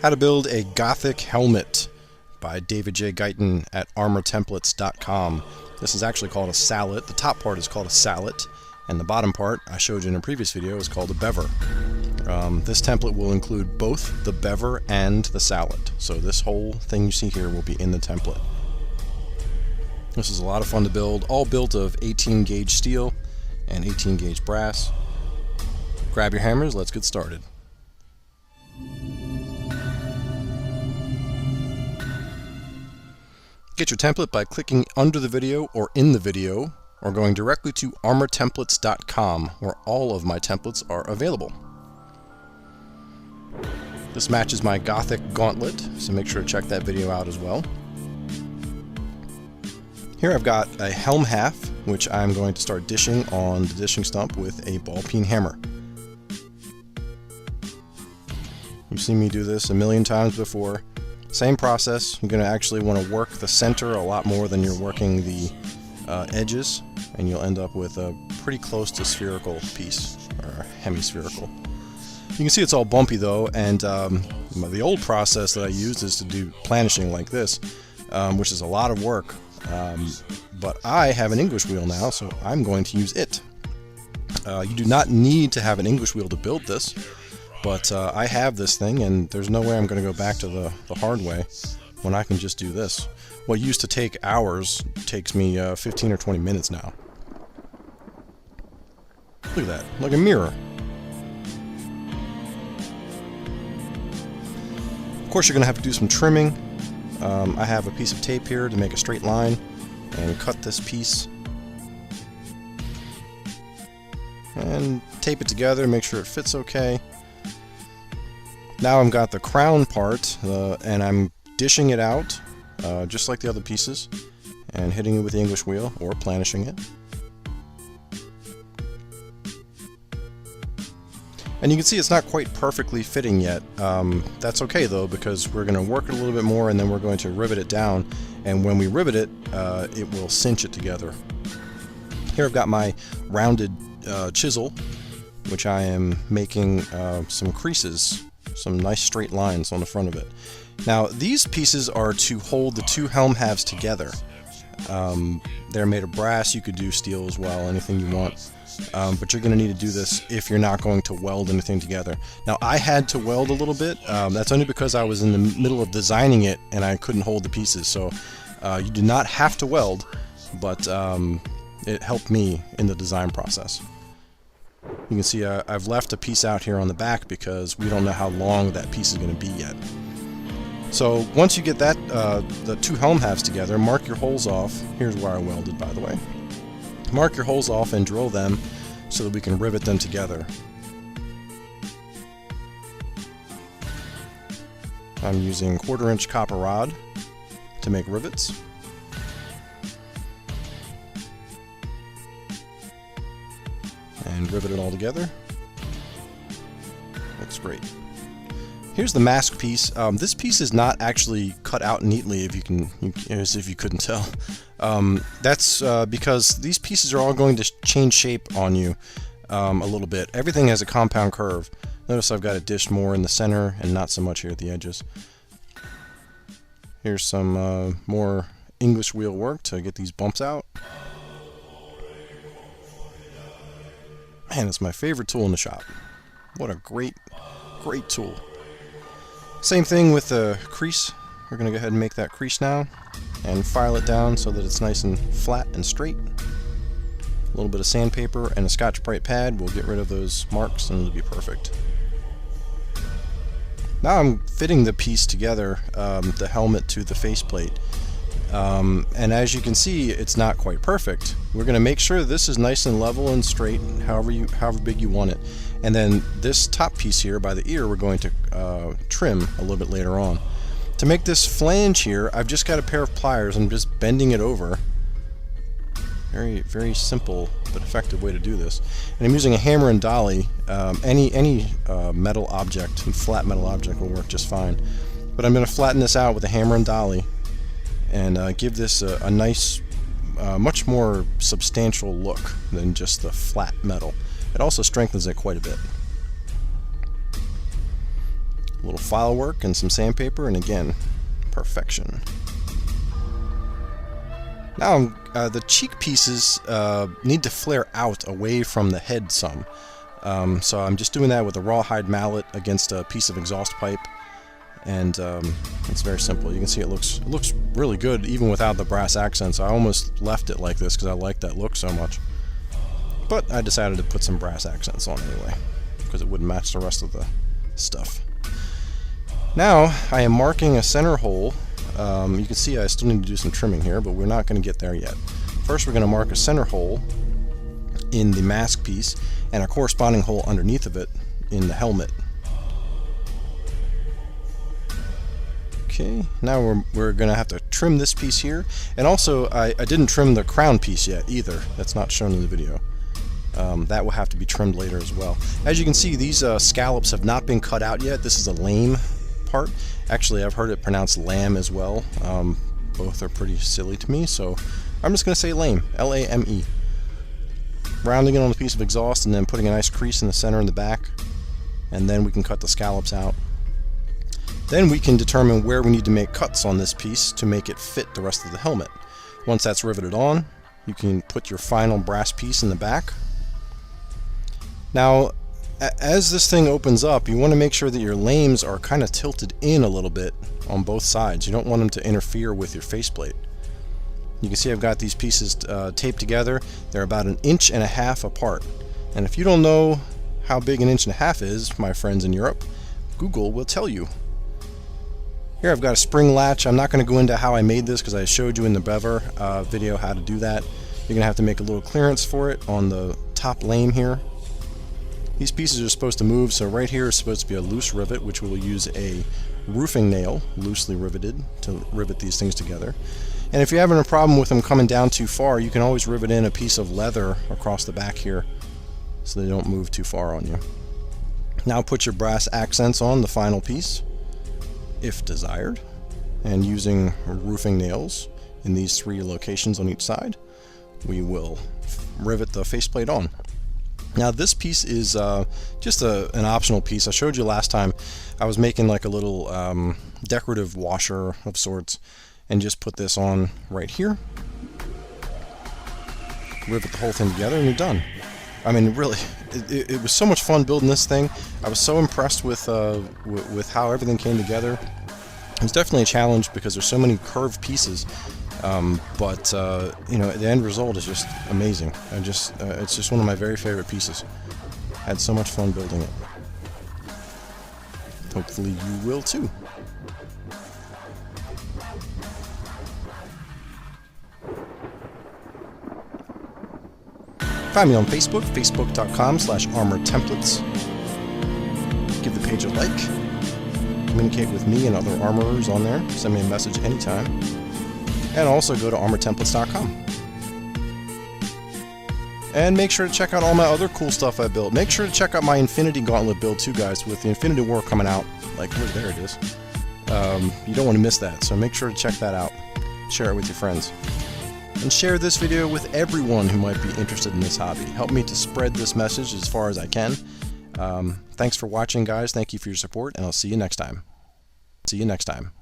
How to build a Gothic helmet by David J. Guyton at armortemplates.com. This is actually called a sallet. The top part is called a sallet, and the bottom part I showed you in a previous video is called a bever. This template will include both the bever and the sallet. So this whole thing you see here will be in the template. This is a lot of fun to build, all built of 18 gauge steel and 18 gauge brass. Grab your hammers, let's get started. Get your template by clicking under the video or in the video, or going directly to armortemplates.com, where all of my templates are available. This matches my Gothic gauntlet, so make sure to check that video out as well. Here I've got a helm half, which I'm going to start dishing on the dishing stump with a ball-peen hammer. You've seen me do this a million times before. Same process. You're going to actually want to work the center a lot more than you're working the edges, and you'll end up with a pretty close to spherical piece, or hemispherical. You can see it's all bumpy though, and the old process that I used is to do planishing like this, which is a lot of work, but I have an English wheel now, so I'm going to use it. You do not need to have an English wheel to build this, but I have this thing, and there's no way I'm going to go back to the hard way when I can just do this. What used to take hours takes me 15 or 20 minutes now. Look at that, like a mirror. Of course you're going to have to do some trimming. I have a piece of tape here to make a straight line and cut this piece. And tape it together, make sure it fits okay. Now I've got the crown part, and I'm dishing it out, just like the other pieces, and hitting it with the English wheel, or planishing it. And you can see it's not quite perfectly fitting yet. That's okay though, because we're going to work it a little bit more, and then we're going to rivet it down, and when we rivet it, it will cinch it together. Here I've got my rounded chisel, which I am making some creases, some nice straight lines on the front of it. Now these pieces are to hold the two helm halves together. They're made of brass. You could do steel as well, anything you want. But you're going to need to do this if you're not going to weld anything together. Now I had to weld a little bit. That's only because I was in the middle of designing it and I couldn't hold the pieces. So you do not have to weld, but it helped me in the design process. You can see I've left a piece out here on the back because we don't know how long that piece is going to be yet. So once you get that the two helm halves together, mark your holes off. Here's where I welded, by the way. Mark your holes off and drill them so that we can rivet them together. I'm using 1/4 inch copper rod to make rivets. And rivet it all together. Looks great. Here's the mask piece. This piece is not actually cut out neatly, as if you couldn't tell. That's because these pieces are all going to change shape on you a little bit. Everything has a compound curve. Notice I've got it dished more in the center and not so much here at the edges. Here's some more English wheel work to get these bumps out. Man, it's my favorite tool in the shop. What a great tool. Same thing with the crease. We're going to go ahead and make that crease now and file it down so that it's nice and flat and straight. A little bit of sandpaper and a Scotch-Brite pad will get rid of those marks and it'll be perfect. Now I'm fitting the piece together, the helmet to the faceplate. And as you can see, it's not quite perfect. We're going to make sure this is nice and level and straight, however big you want it. And then this top piece here by the ear we're going to trim a little bit later on. To make this flange here, I've just got a pair of pliers. I'm just bending it over. Very simple but effective way to do this. And I'm using a hammer and dolly. Any metal object, flat metal object will work just fine. But I'm going to flatten this out with a hammer and dolly and give this a nice, much more substantial look than just the flat metal. It also strengthens it quite a bit. A little file work and some sandpaper, and again, perfection. Now, the cheek pieces need to flare out away from the head some. So I'm just doing that with a rawhide mallet against a piece of exhaust pipe. And it's very simple. You can see it looks really good even without the brass accents. I almost left it like this because I like that look so much. But I decided to put some brass accents on anyway because it wouldn't match the rest of the stuff. Now I am marking a center hole. You can see I still need to do some trimming here, but we're not going to get there yet. First we're going to mark a center hole in the mask piece and a corresponding hole underneath of it in the helmet. Okay, now we're going to have to trim this piece here, and also I didn't trim the crown piece yet either. That's not shown in the video. That will have to be trimmed later as well. As you can see, these scallops have not been cut out yet. This is a lame part. Actually, I've heard it pronounced lamb as well. Both are pretty silly to me, so I'm just going to say lame, L-A-M-E. Rounding it on a piece of exhaust and then putting a nice crease in the center and the back, and then we can cut the scallops out. Then we can determine where we need to make cuts on this piece to make it fit the rest of the helmet. Once that's riveted on, you can put your final brass piece in the back. Now, as this thing opens up, you want to make sure that your lames are kind of tilted in a little bit on both sides. You don't want them to interfere with your faceplate. You can see I've got these pieces taped together. They're about 1.5 inches apart. And if you don't know how big 1.5 inches is, my friends in Europe, Google will tell you. Here I've got a spring latch. I'm not going to go into how I made this because I showed you in the Bever video how to do that. You're going to have to make a little clearance for it on the top lame here. These pieces are supposed to move, so right here is supposed to be a loose rivet, which we'll use a roofing nail, loosely riveted, to rivet these things together. And if you're having a problem with them coming down too far, you can always rivet in a piece of leather across the back here so they don't move too far on you. Now put your brass accents on the final piece, if desired, and using roofing nails in these 3 locations on each side, we will rivet the faceplate on. Now this piece is just an optional piece. I showed you last time I was making like a little decorative washer of sorts, and just put this on right here, rivet the whole thing together, and you're done. I mean, really, it was so much fun building this thing. I was so impressed with how everything came together. It was definitely a challenge because there's so many curved pieces, but you know, the end result is just amazing. It's just one of my very favorite pieces. I had so much fun building it. Hopefully you will too. Find me on Facebook, facebook.com/armortemplates. Give the page a like. Communicate with me and other armorers on there. Send me a message anytime. And also go to armortemplates.com. And make sure to check out all my other cool stuff I built. Make sure to check out my Infinity Gauntlet build too, guys, with the Infinity War coming out. Like, there it is. You don't want to miss that, so make sure to check that out. Share it with your friends. And share this video with everyone who might be interested in this hobby. Help me to spread this message as far as I can. Thanks for watching, guys. Thank you for your support, and I'll see you next time. See you next time.